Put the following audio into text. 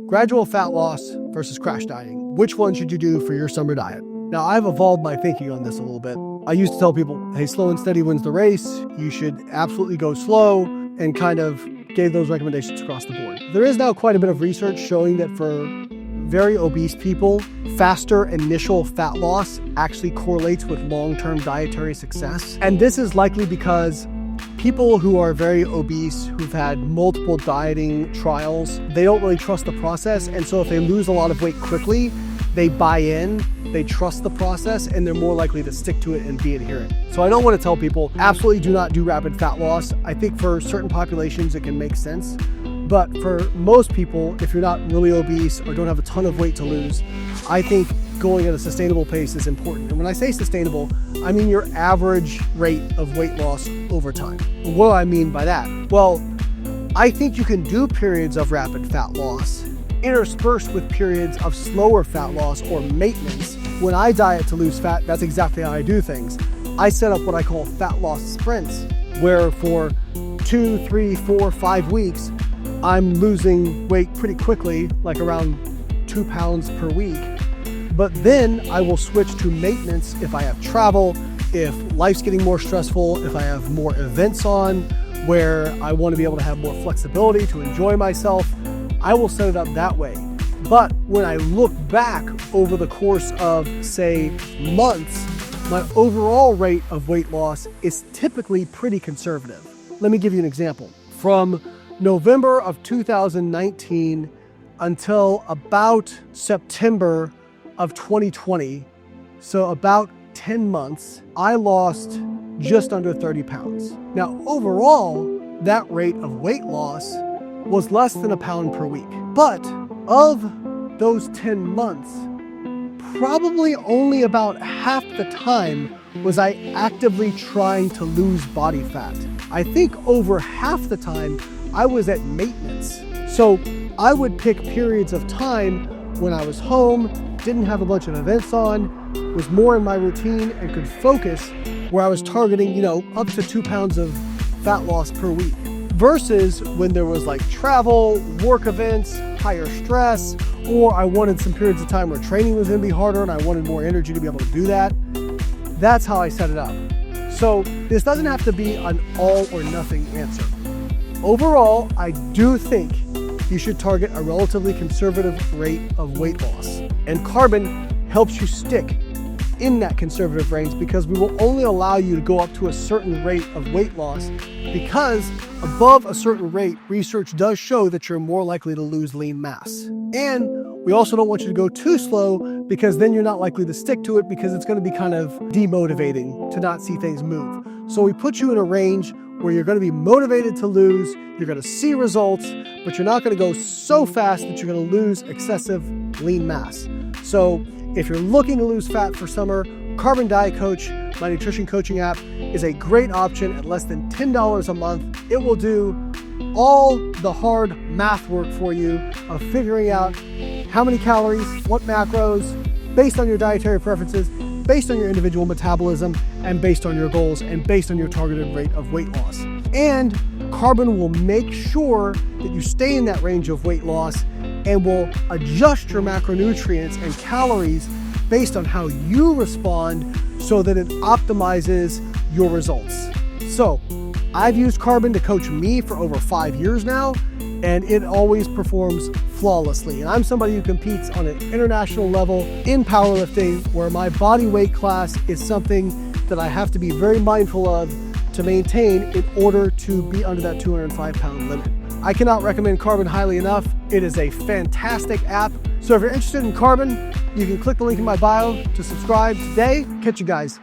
Gradual fat loss versus crash dieting. Which one should you do for your summer diet? Now, I've evolved my thinking on this a little bit. I used to tell people, hey, slow and steady wins the race. You should absolutely go slow, and kind of gave those recommendations across the board. There is now quite a bit of research showing that for very obese people, faster initial fat loss actually correlates with long-term dietary success. And this is likely because people who are very obese, who've had multiple dieting trials, they don't really trust the process. And so if they lose a lot of weight quickly, they buy in, they trust the process, and they're more likely to stick to it and be adherent. So I don't want to tell people, absolutely do not do rapid fat loss. I think for certain populations, it can make sense. But for most people, if you're not really obese or don't have a ton of weight to lose, I think going at a sustainable pace is important. And when I say sustainable, I mean your average rate of weight loss over time. What do I mean by that? Well, I think you can do periods of rapid fat loss interspersed with periods of slower fat loss or maintenance. When I diet to lose fat, that's exactly how I do things. I set up what I call fat loss sprints, where for 2, 3, 4, 5 weeks, I'm losing weight pretty quickly, like around 2 pounds per week. But then I will switch to maintenance if I have travel, if life's getting more stressful, if I have more events on where I want to be able to have more flexibility to enjoy myself, I will set it up that way. But when I look back over the course of, say, months, my overall rate of weight loss is typically pretty conservative. Let me give you an example. From November of 2019 until about September of 2020, so about 10 months, I lost just under 30 pounds. Now, overall, that rate of weight loss was less than a pound per week. But of those 10 months, probably only about half the time was I actively trying to lose body fat. I think over half the time, I was at maintenance. So I would pick periods of time when I was home, didn't have a bunch of events on, was more in my routine and could focus, where I was targeting, up to 2 pounds of fat loss per week. Versus when there was like travel, work events, higher stress, or I wanted some periods of time where training was gonna be harder and I wanted more energy to be able to do that. That's how I set it up. So this doesn't have to be an all or nothing answer. Overall, I do think you should target a relatively conservative rate of weight loss. And Carbon helps you stick in that conservative range because we will only allow you to go up to a certain rate of weight loss, because above a certain rate, research does show that you're more likely to lose lean mass. And we also don't want you to go too slow, because then you're not likely to stick to it, because it's going to be kind of demotivating to not see things move. So we put you in a range where you're going to be motivated to lose, you're going to see results, but you're not going to go so fast that you're going to lose excessive lean mass. So if you're looking to lose fat for summer, Carbon Diet Coach, my nutrition coaching app, is a great option at less than $10 a month. It will do all the hard math work for you of figuring out how many calories, what macros, based on your dietary preferences, based on your individual metabolism, and based on your goals, and based on your targeted rate of weight loss. And Carbon will make sure that you stay in that range of weight loss and will adjust your macronutrients and calories based on how you respond so that it optimizes your results. So I've used Carbon to coach me for over 5 years now, and it always performs flawlessly. And I'm somebody who competes on an international level in powerlifting, where my body weight class is something that I have to be very mindful of to maintain in order to be under that 205-pound limit. I cannot recommend Carbon highly enough. It is a fantastic app. So if you're interested in Carbon, you can click the link in my bio to subscribe today. Catch you guys.